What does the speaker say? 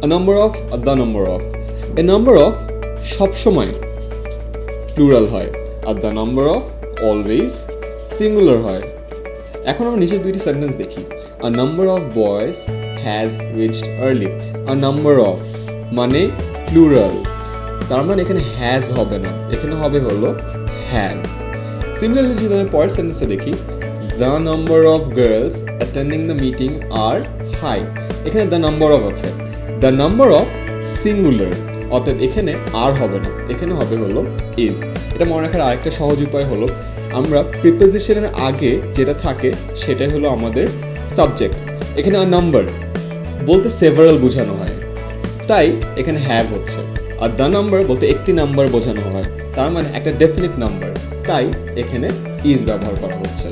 a number of, the number of. A number of সবসময় plural হয়, আর the number of always singular হয়। এখন আমরা নিচের দুইটি সেন্টেন্স দেখি। A number of boys has reached early. A number of মানে প্লুরাল, তার মানে এখানে হ্যাজ হবে না, এখানে হবে হলো হ্যাড। সিমিলারলি যদি আমি পরের সেন্টেন্সটা দেখি, the number of girls attending the meeting are high. এখানে the number of আছে, the number of সিঙ্গুলার, অতএব এখানে আর হবে না, এখানে হবে হলো is। এটা মনে রাখার আরেকটা সহজ উপায় হলো, আমরা প্রিপোজিশনের আগে যেটা থাকে সেটাই হলো আমাদের সাবজেক্ট। এখানে a number বলতে সেভারাল বোঝানো হয়, তাই এখানে হ্যাভ হচ্ছে। আর দ্য নাম্বার বলতে একটি নাম্বার বোঝানো হয়, তার মানে একটা ডেফিনিট নাম্বার, তাই এখানে ইজ ব্যবহার করা হচ্ছে।